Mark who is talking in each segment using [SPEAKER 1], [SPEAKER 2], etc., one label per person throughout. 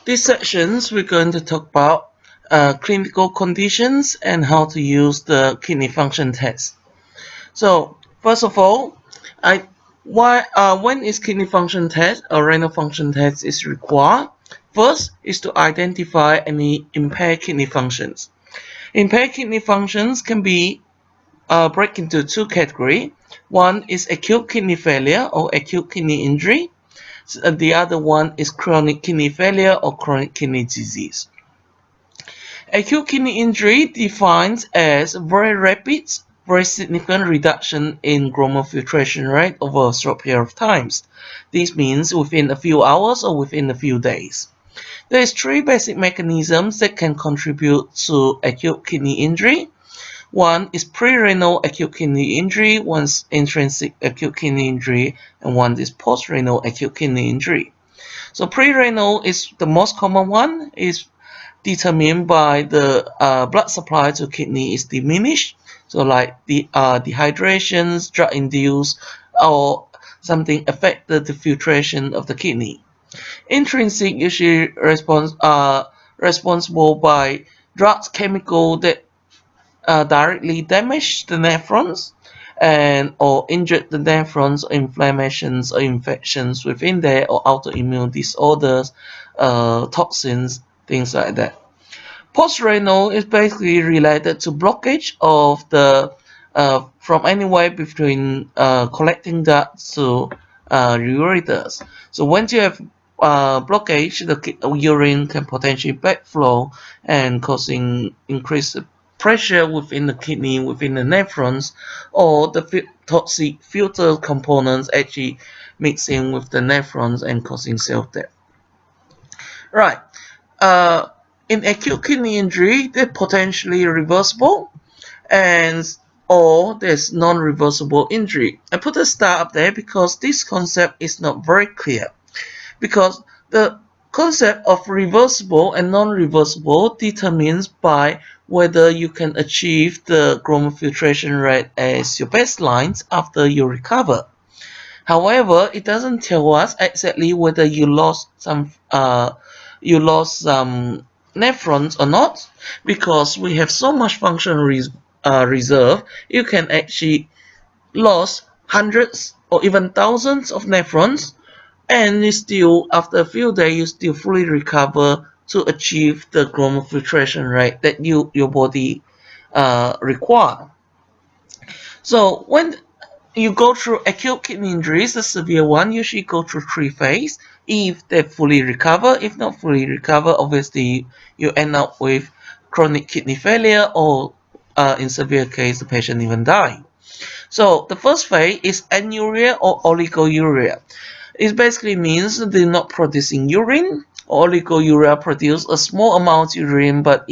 [SPEAKER 1] These sections we're going to talk about clinical conditions and how to use the kidney function test. So first of all, when is kidney function test or renal function test is required? First is to identify any impaired kidney functions. Impaired kidney functions can be break into two categories. One is acute kidney failure or acute kidney injury. The other one is chronic kidney failure or chronic kidney disease. Acute kidney injury defines as very rapid, very significant reduction in glomerular filtration rate over a short period of time. This means within a few hours or within a few days. There is three basic mechanisms that can contribute to acute kidney injury. One is pre-renal acute kidney injury, one's intrinsic acute kidney injury, and one is post-renal acute kidney injury. So pre-renal is the most common one, is determined by the blood supply to kidney is diminished. So like the dehydrations, drug-induced, or something affected the filtration of the kidney. Intrinsic usually responsible by drugs, chemical that directly damage the nephrons and or injured the nephrons, or inflammations or infections within there, or autoimmune disorders, toxins, things like that. Post-renal is basically related to blockage of the from anywhere between collecting ducts to ureters. So once you have blockage, the urine can potentially backflow and causing increased pressure within the kidney, within the nephrons, or the toxic filter components actually mixing with the nephrons and causing cell death. Right. Uh, in acute kidney injury, they're potentially reversible, and or there's non-reversible injury. I put a star up there because this concept is not very clear. Because the concept of reversible and non-reversible determines by whether you can achieve the glomerular filtration rate as your baseline after you recover. However, it doesn't tell us exactly whether you lost some nephrons or not, because we have so much function reserve. You can actually lose hundreds or even thousands of nephrons, and you still, after a few days, you still fully recover to achieve the glomerular filtration rate that your body require. So when you go through acute kidney injuries, the severe one usually go through three phases. If they fully recover, if not fully recover, obviously you end up with chronic kidney failure, or in severe case, the patient even die. So the first phase is anuria or oliguria. It basically means they're not producing urine. Oliguria produce a small amount of urine, but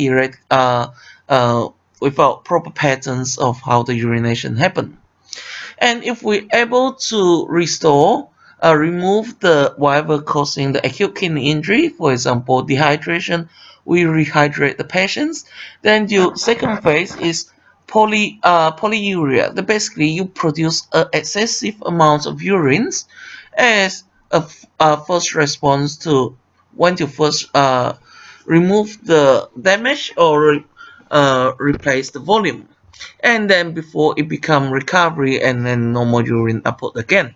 [SPEAKER 1] without proper patterns of how the urination happen. And if we're able to remove the whatever causing the acute kidney injury, for example, dehydration, we rehydrate the patients. Then your second phase is polyuria. That basically you produce an excessive amount of urines as a first response to when you first remove the damage or replace the volume, and then before it become recovery and then normal urine output again.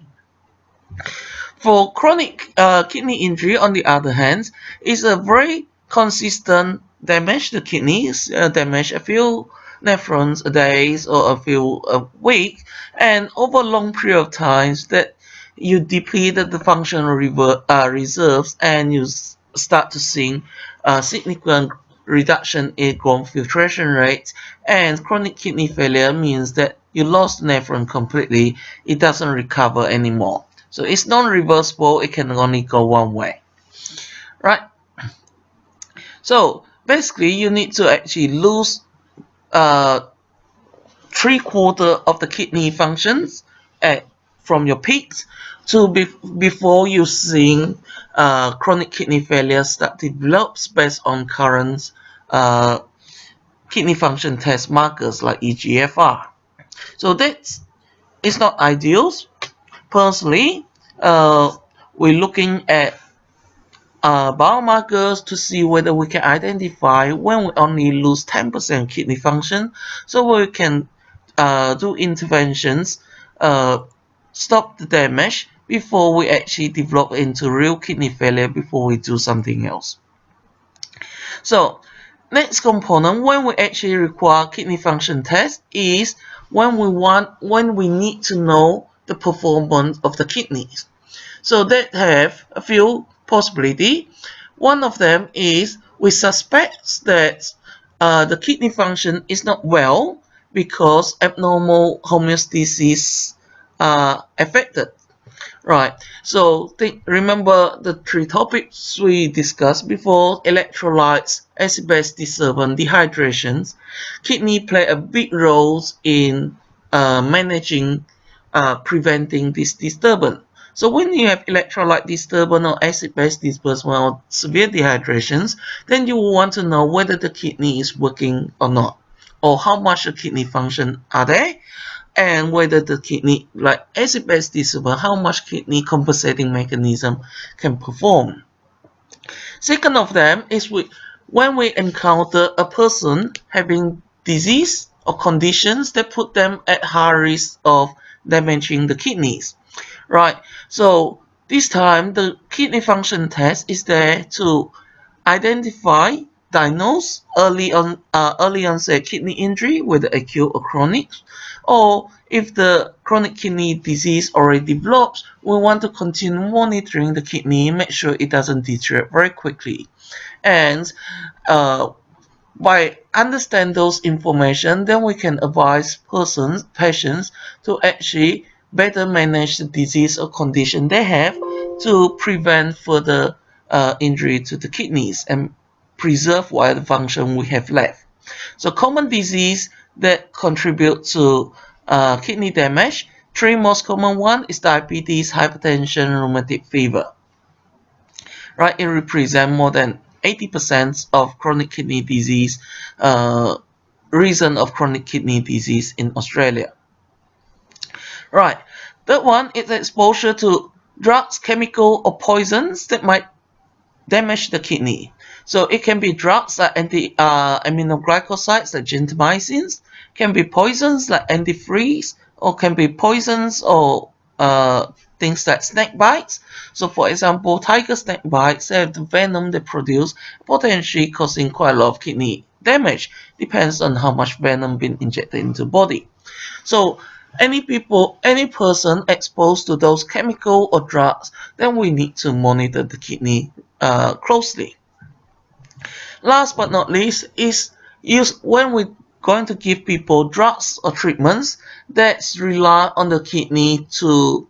[SPEAKER 1] For chronic kidney injury, on the other hand, is a very consistent damage to kidneys, damage a few nephrons a day or a few a week, and over a long period of times that you depleted the functional reserves, and you start to see significant reduction in glomerular filtration rate. And chronic kidney failure means that you lost the nephron completely, it doesn't recover anymore. So it's non-reversible, it can only go one way. Right? So basically you need to actually lose 3/4 of the kidney functions from your peaks to before you seeing chronic kidney failure start to develop based on current kidney function test markers like eGFR. So that's it's not ideal. Personally, we're looking at biomarkers to see whether we can identify when we only lose 10% kidney function, so we can do interventions, stop the damage before we actually develop into real kidney failure before we do something else. So next component when we actually require kidney function test is when we need to know the performance of the kidneys. So that have a few possibility. One of them is we suspect that the kidney function is not well because abnormal homeostasis are affected. Right, so remember the three topics we discussed before: electrolytes, acid-base disturbance, dehydrations. Kidney play a big role in managing, preventing this disturbance. So when you have electrolyte disturbance or acid-base disturbance or severe dehydrations, then you will want to know whether the kidney is working or not, or how much the kidney function are there, and whether the kidney, like acid-base disorder, how much kidney compensating mechanism can perform. Second of them is when we encounter a person having disease or conditions that put them at high risk of damaging the kidneys. Right, so this time the kidney function test is there to identify, diagnose early onset kidney injury, whether acute or chronic, or if the chronic kidney disease already develops, we want to continue monitoring the kidney, make sure it doesn't deteriorate very quickly. And by understand those information, then we can advise patients to actually better manage the disease or condition they have to prevent further injury to the kidneys and preserve whatever function we have left. So common disease that contribute to kidney damage, three most common one is diabetes, hypertension, rheumatic fever. Right, it represents more than 80% of chronic kidney disease, reason of chronic kidney disease in Australia. Right, third one is exposure to drugs, chemical, or poisons that might damage the kidney. So it can be drugs like aminoglycosides like gentamicins, can be poisons like antifreeze, or can be poisons or things like snake bites. So for example, tiger snake bites have the venom they produce, potentially causing quite a lot of kidney damage. Depends on how much venom been injected into the body. So any person exposed to those chemical or drugs, then we need to monitor the kidney closely. Last but not least is when we're going to give people drugs or treatments that rely on the kidney to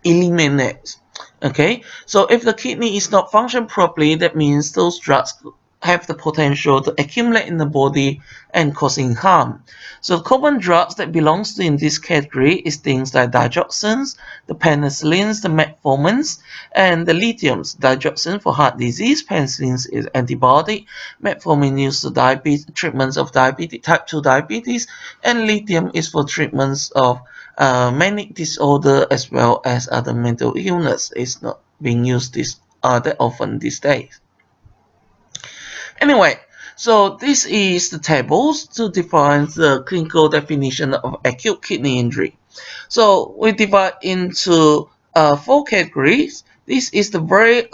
[SPEAKER 1] eliminate. Okay, so if the kidney is not functioning properly, that means those drugs have the potential to accumulate in the body and causing harm. So common drugs that belongs in this category is things like digoxins, the penicillins, the metformins, and the lithiums. Digoxin for heart disease, penicillins is antibiotic, metformin used for treatments of diabetes, type 2 diabetes, and lithium is for treatments of manic disorder as well as other mental illness. It's not being used that often these days. Anyway, so this is the tables to define the clinical definition of acute kidney injury. So we divide into 4 categories. This is the very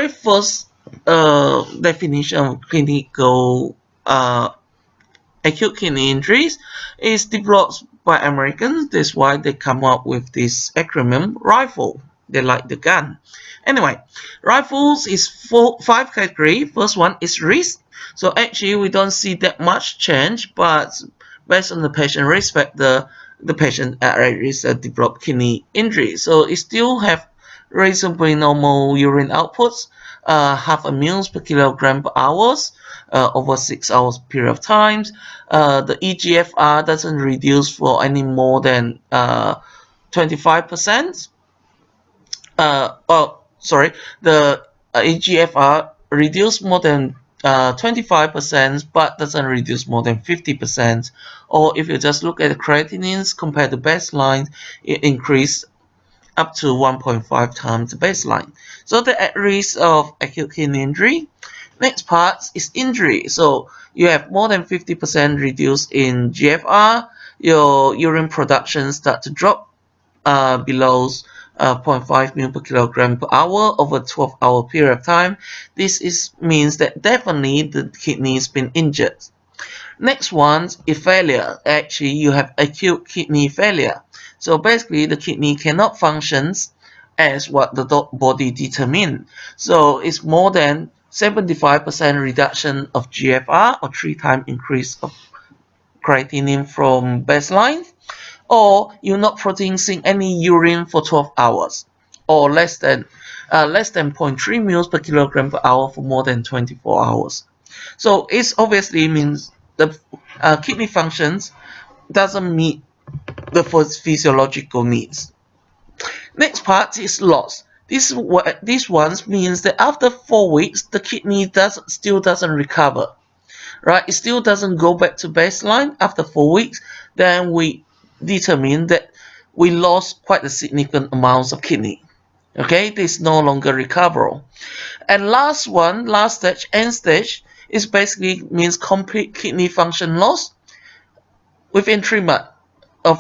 [SPEAKER 1] first definition of clinical acute kidney injuries is developed by Americans. That's why they come up with this acronym RIFLE. They like the gun. Anyway, rifles is 5 categories. First one is risk. So actually we don't see that much change, but based on the patient risk factor, the patient at risk develop kidney injury. So it still have reasonably normal urine outputs, half a ml per kilogram per hours, over 6 hours period of time. The EGFR doesn't reduce for any more than 25%. The EGFR reduced more than 25%, but doesn't reduce more than 50%. Or if you just look at the creatinines compared to baseline, it increased up to 1.5 times the baseline. So they're at risk of acute kidney injury. Next part is injury. So you have more than 50% reduced in GFR. Your urine production start to drop below 0.5 ml per kilogram per hour over a 12-hour period of time. Means that definitely the kidney has been injured. Next one is failure. Actually, you have acute kidney failure. So basically, the kidney cannot function as what the body determined. So it's more than 75% reduction of GFR or 3 times increase of creatinine from baseline, or you're not producing any urine for 12 hours, or less than 0.3 ml per kilogram per hour for more than 24 hours. So it obviously means the kidney functions doesn't meet the physiological needs. Next part is loss. This one means that after 4 weeks, the kidney still doesn't recover, right? It still doesn't go back to baseline after 4 weeks. Then we determine that we lost quite a significant amount of kidney. Okay, this is no longer recoverable. And last stage, end stage, is basically means complete kidney function loss within 3 months,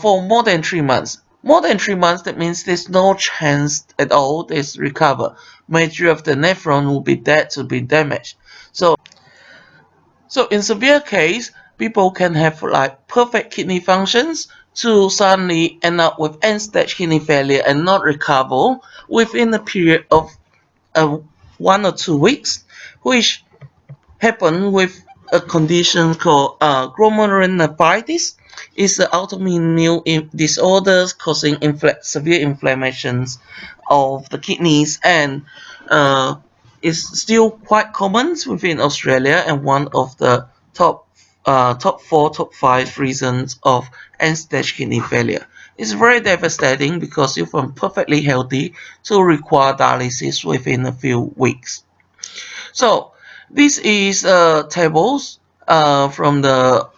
[SPEAKER 1] for more than 3 months. More than 3 months, that means there's no chance at all this recover. Majority of the nephron will be dead to be damaged. So in severe case, people can have like perfect kidney functions to suddenly end up with end-stage kidney failure and not recover within a period of 1 or 2 weeks, which happen with a condition called glomerulonephritis. It's an autoimmune disorders causing severe inflammations of the kidneys, and is still quite common within Australia, and one of the top 4, top 5 reasons of end-stage kidney failure. It's very devastating because you're from perfectly healthy to require dialysis within a few weeks. So this is tables from the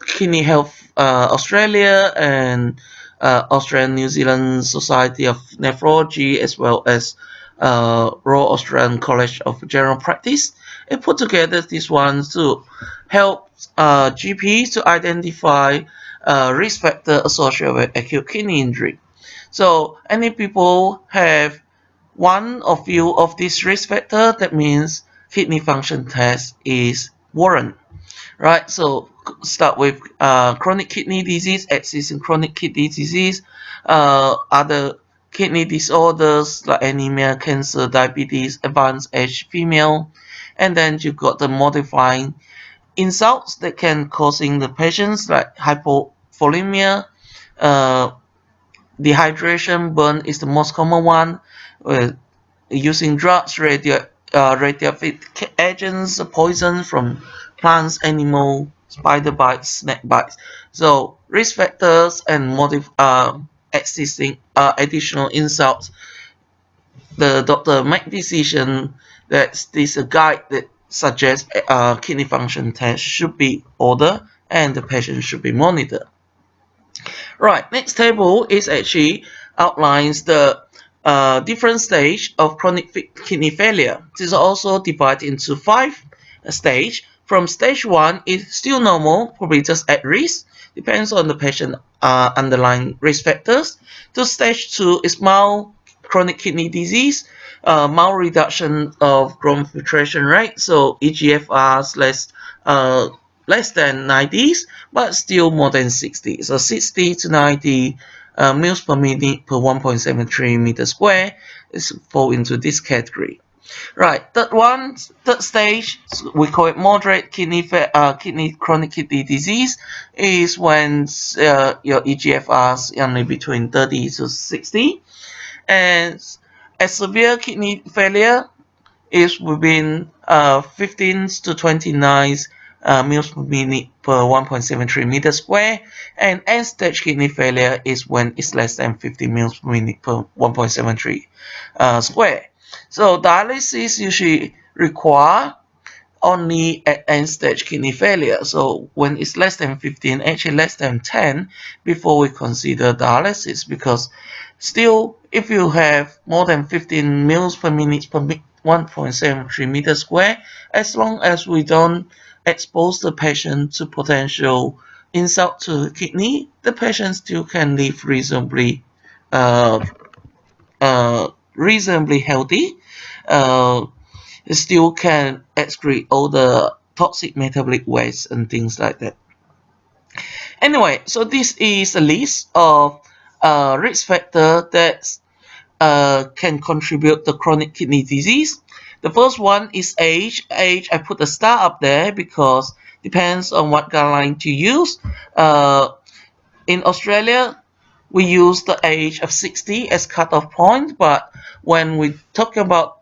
[SPEAKER 1] Kidney Health Australia and Australian New Zealand Society of Nephrology, as well as Royal Australian College of General Practice. It put together these ones to help GPs to identify risk factor associated with acute kidney injury. So any people have one or few of these risk factors, that means kidney function test is warranted, right? So start with chronic kidney disease, existing chronic kidney disease, other kidney disorders like anemia, cancer, diabetes, advanced age female, and then you got the modifying insults that can causing the patients like hypovolemia, uh, dehydration, burn is the most common one. Using drugs, radioactive agents, poison from plants, animal, spider bites, snake bites. So risk factors and existing additional insults. The doctor make decision that this a guide that suggests kidney function test should be ordered and the patient should be monitored. Right, next table is actually outlines the different stage of chronic kidney failure. This is also divided into 5 stages. From stage 1 is still normal, probably just at risk, depends on the patient underlying risk factors. To stage 2 is mild chronic kidney disease, mild reduction of glomerular filtration rate, so EGFRs less than 90s, but still more than 60. So 60 to 90 mils per minute per 1.73 meters square is fall into this category. Right, third stage, we call it moderate chronic kidney disease, is when your EGFR is only between 30 to 60, and a severe kidney failure is within 15 to 29 mils per minute per 1.73 meters square, and end-stage kidney failure is when it's less than 50 mils per minute per 1.73 square. So dialysis usually require only at end-stage kidney failure. So when it's less than 15, actually less than 10, before we consider dialysis, because still, if you have more than 15 mils per minute per 1.73 meters square, as long as we don't expose the patient to potential insult to the kidney, the patient still can live uh, reasonably healthy. Uh, still can excrete all the toxic metabolic waste and things like that. Anyway, so this is a list of risk factors that can contribute to chronic kidney disease. The first one is age. Age, I put a star up there because depends on what guideline to use. In Australia, we use the age of 60 as cutoff point, but when we talk about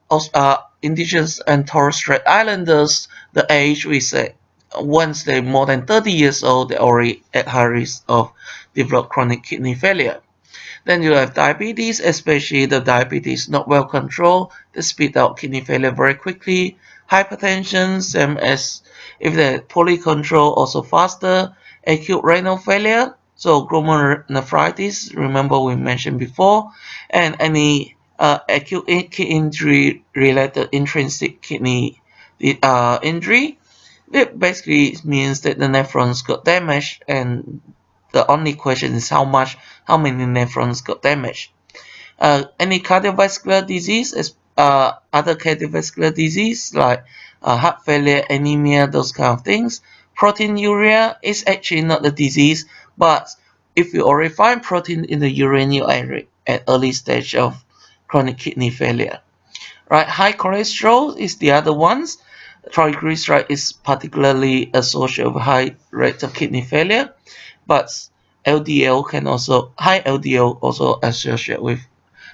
[SPEAKER 1] Indigenous and Torres Strait Islanders, the age we say once they're more than 30 years old, they're already at high risk of develop chronic kidney failure. Then you have diabetes, especially the diabetes not well controlled, they speed out kidney failure very quickly. Hypertension, same as if they're poorly controlled, also faster. Acute renal failure, so glomerulonephritis, remember we mentioned before, and any acute kidney injury related intrinsic kidney injury. It basically means that the nephrons got damaged, and the only question is how many nephrons got damaged. Any cardiovascular disease, other cardiovascular disease like heart failure, anemia, those kind of things. Proteinuria is actually not a disease, but if you already find protein in the urine, you are at early stage of chronic kidney failure. Right, high cholesterol is the other ones. Triglyceride is particularly associated with high rates of kidney failure, but high LDL also associated with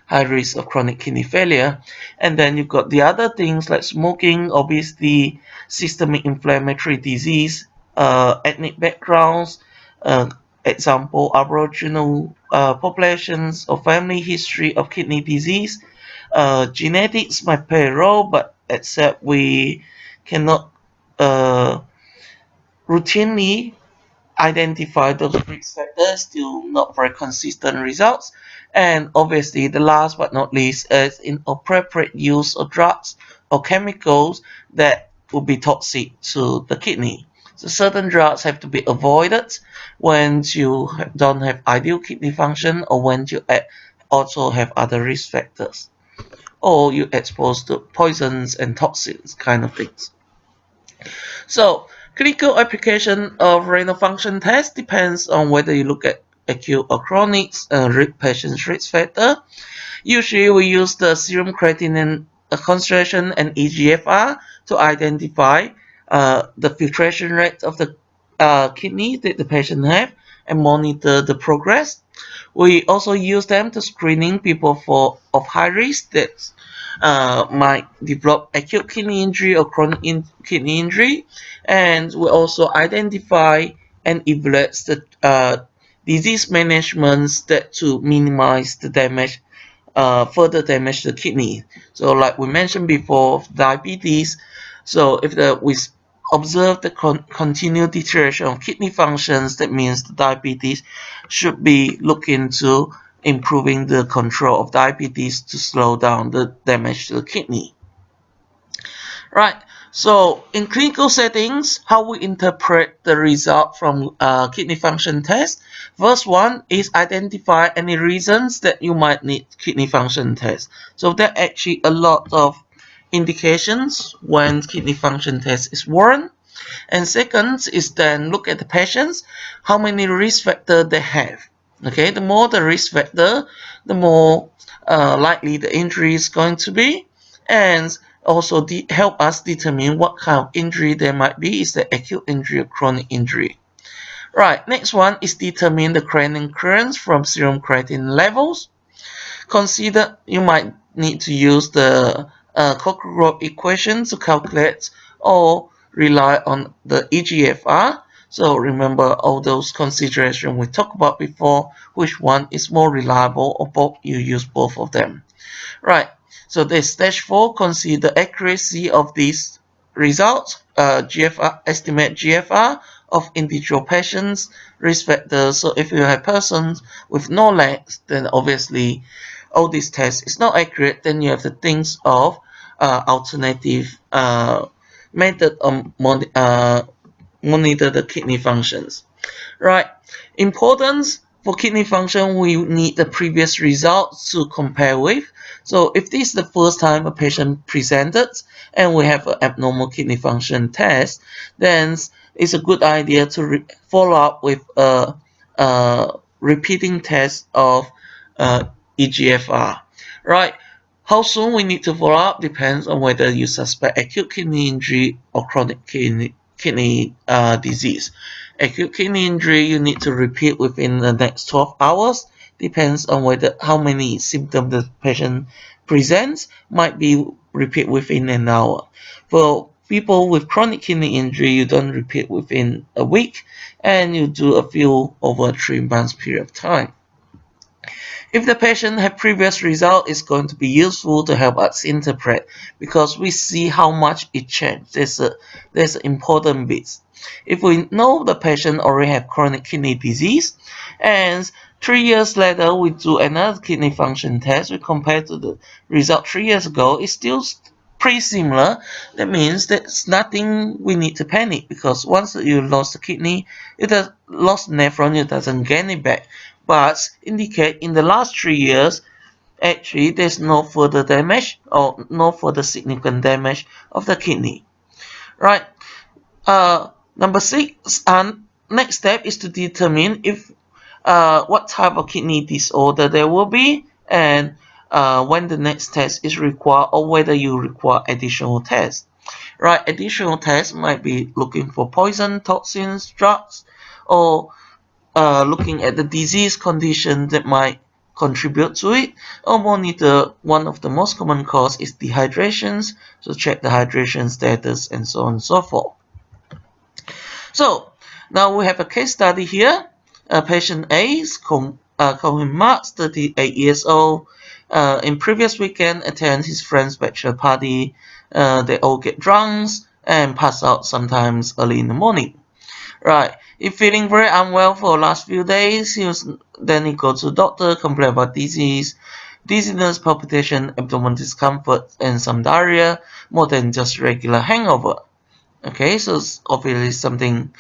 [SPEAKER 1] high risk of chronic kidney failure. And then you've got the other things like smoking, obesity, systemic inflammatory disease, ethnic backgrounds, uh, example, Aboriginal populations or family history of kidney disease. Genetics might play a role, but except we cannot uh, routinely identify those risk factors, still not very consistent results. And obviously, the last but not least is inappropriate use of drugs or chemicals that would be toxic to the kidney. So certain drugs have to be avoided when you don't have ideal kidney function or when you also have other risk factors or you exposed to poisons and toxins kind of things. So clinical application of renal function test depends on whether you look at acute or chronic patient's risk factor. Usually we use the serum creatinine concentration and EGFR to identify the filtration rate of the kidney that the patient have and monitor the progress. We also use them to screening people of high risk that might develop acute kidney injury or chronic kidney injury, and we also identify and evaluate the disease management that to minimize the damage, further damage to the kidney. So, like we mentioned before, diabetes. So, if we observe the continued deterioration of kidney functions, that means the diabetes should be looked into improving the control of diabetes to slow down the damage to the kidney. Right. So in clinical settings, how we interpret the result from kidney function test. First one is identify any reasons that you might need kidney function test. So there are actually a lot of indications when kidney function test is warranted. And second is then look at the patients, how many risk factors they have. Okay, the more the risk factor, the more likely the injury is going to be, and also help us determine what kind of injury there might be. Is the acute injury or chronic injury? Right, next one is determine the creatinine clearance from serum creatinine levels. Consider you might need to use the Cockcroft equation to calculate or rely on the EGFR. So remember all those considerations we talked about before, which one is more reliable or both you use both of them. Right, so the stage 4, consider accuracy of these results. GFR, estimate GFR of individual patients, risk factors. So if you have persons with no legs, then obviously all these tests is not accurate. Then you have to think of alternative method of monitor the kidney functions. Right. Importance for kidney function, we need the previous results to compare with. So if this is the first time a patient presented and we have an abnormal kidney function test, then it's a good idea to follow up with a repeating test of EGFR. Right. How soon we need to follow up depends on whether you suspect acute kidney injury or chronic kidney disease. Acute kidney injury you need to repeat within the next 12 hours. Depends on whether how many symptoms the patient presents. Might be repeat within an hour. For people with chronic kidney injury, you don't repeat within a week, and you do a few over 3 months period of time. If the patient had previous result, it's going to be useful to help us interpret because we see how much it changed. There's important bits. If we know the patient already have chronic kidney disease, and 3 years later we do another kidney function test, we compare to the result 3 years ago, it's still pretty similar. That means there's nothing we need to panic because once you lost the kidney, you just lost nephron, you doesn't gain it back. But indicate in the last 3 years, actually there's no further damage or no further significant damage of the kidney. Right. Number 6, next step is to determine if what type of kidney disorder there will be and when the next test is required or whether you require additional tests. Right, additional tests might be looking for poison, toxins, drugs, or looking at the disease condition that might contribute to it, or monitor one of the most common cause is dehydrations, so check the hydration status and so on and so forth. So now we have a case study here. Patient A is called Mark, 38 years old. In previous weekend, attend his friend's bachelor party. They all get drunk and pass out sometimes early in the morning. Right. He's feeling very unwell for the last few days. Then he goes to the doctor, complain about dizziness, palpitation, abdominal discomfort, and some diarrhea, more than just regular hangover. Okay, so it's obviously something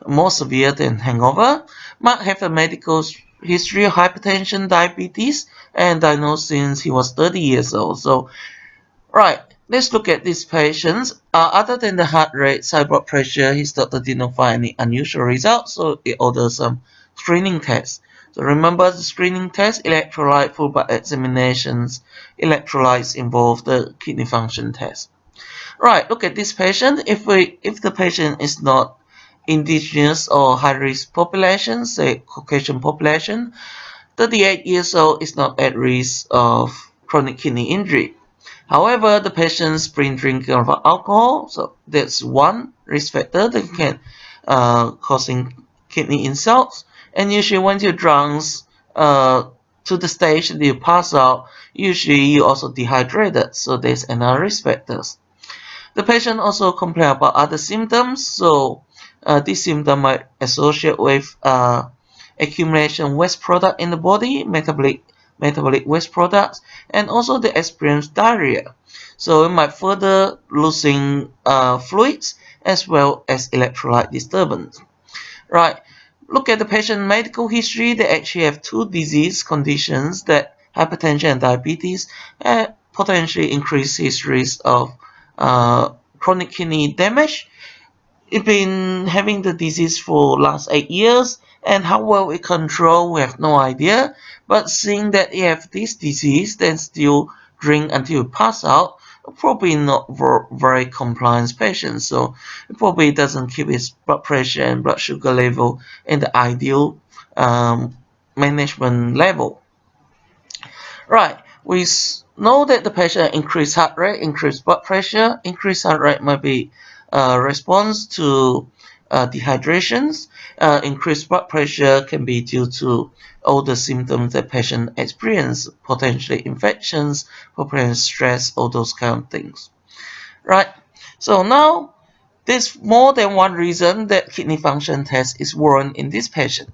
[SPEAKER 1] more severe than hangover. Mark have a medical history of hypertension, diabetes, and diagnosed since he was 30 years old. So, right, let's look at these patients. Other than the heart rate, high blood pressure, his doctor did not find any unusual results, so he ordered some screening tests. So remember the screening test, electrolyte, full blood examinations, electrolytes involve the kidney function test. Right, look at this patient. If the patient is not indigenous or high-risk population, say Caucasian population, 38 years old is not at risk of chronic kidney injury. However, the patient's been drinking of alcohol, so that's one risk factor that can causing kidney insults. And usually when you're drunk to the stage that you pass out, usually you also dehydrated, so there's another risk factors. The patient also complain about other symptoms, so this symptom might associate with accumulation waste product in the body, metabolic waste products, and also the experience diarrhea. So it might further losing fluids as well as electrolyte disturbance. Right. Look at the patient medical history. They actually have 2 disease conditions that hypertension and diabetes and potentially increase his risk of chronic kidney damage. It's been having the disease for last 8 years, and how well it control, we have no idea. But seeing that you have this disease, then still drink until you pass out, probably not very compliant patient. So it probably doesn't keep his blood pressure and blood sugar level in the ideal management level. Right, we know that the patient increased heart rate, increased blood pressure. Increased heart rate might be a response to dehydrations. Increased blood pressure can be due to all the symptoms that patient experience, potentially infections, potential stress, all those kind of things. Right, so now There's more than one reason that kidney function test is warranted in this patient.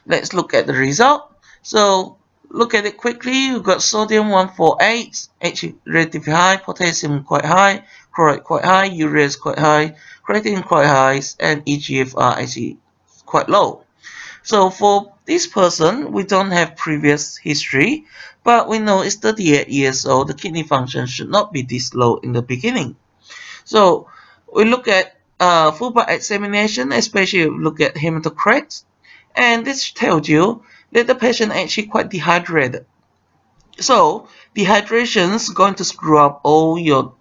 [SPEAKER 1] Let's look at the result. So look at it quickly. You've got sodium 148, H relatively high, potassium quite high, chloride quite high, urea is quite high, creatinine quite high, and EGFR actually quite low. So for this person, we don't have previous history, but we know it's 38 years old. The kidney function should not be this low in the beginning. So we look at full blood examination, especially look at hematocrit, and this tells you that the patient actually quite dehydrated. So dehydration is going to screw up all your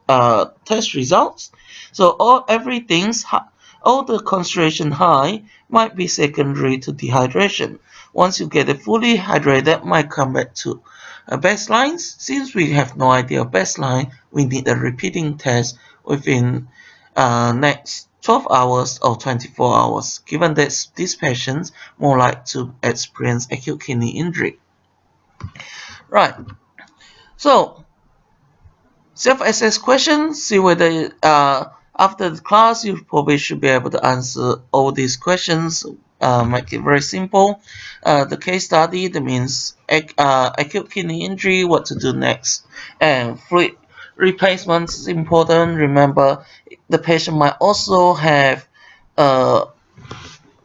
[SPEAKER 1] test results. So all the concentration high might be secondary to dehydration. Once you get it fully hydrated, might come back to baselines. Since we have no idea of baseline, we need a repeating test within next 12 hours or 24 hours, given that these patients more likely to experience acute kidney injury. Right. So self-assess questions, see whether after the class you probably should be able to answer all these questions. Make it very simple. The case study, that means acute kidney injury, what to do next. And fluid replacement is important. Remember, the patient might also have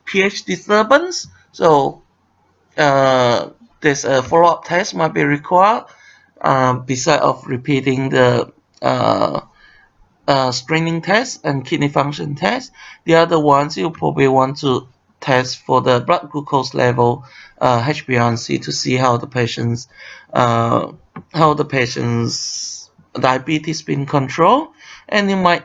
[SPEAKER 1] pH disturbance, so there's a follow-up test might be required beside of repeating the uh, screening test and kidney function test. The other ones you probably want to test for the blood glucose level, HbA1c, to see uh, how the patient's diabetes been controlled, and you might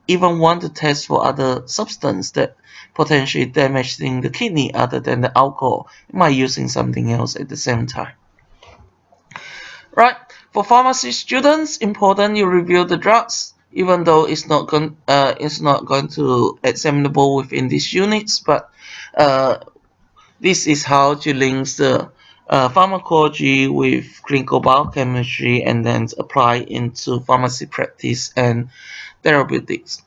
[SPEAKER 1] even want to test for other substance that potentially damaging the kidney other than the alcohol. You might using something else at the same time. Right, for pharmacy students, important you review the drugs, even though it's not going to examinable within these units, but uh, this is how to link the pharmacology with clinical biochemistry and then apply into pharmacy practice and therapeutics.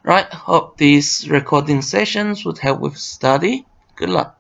[SPEAKER 1] Right, hope these recording sessions would help with study. Good luck.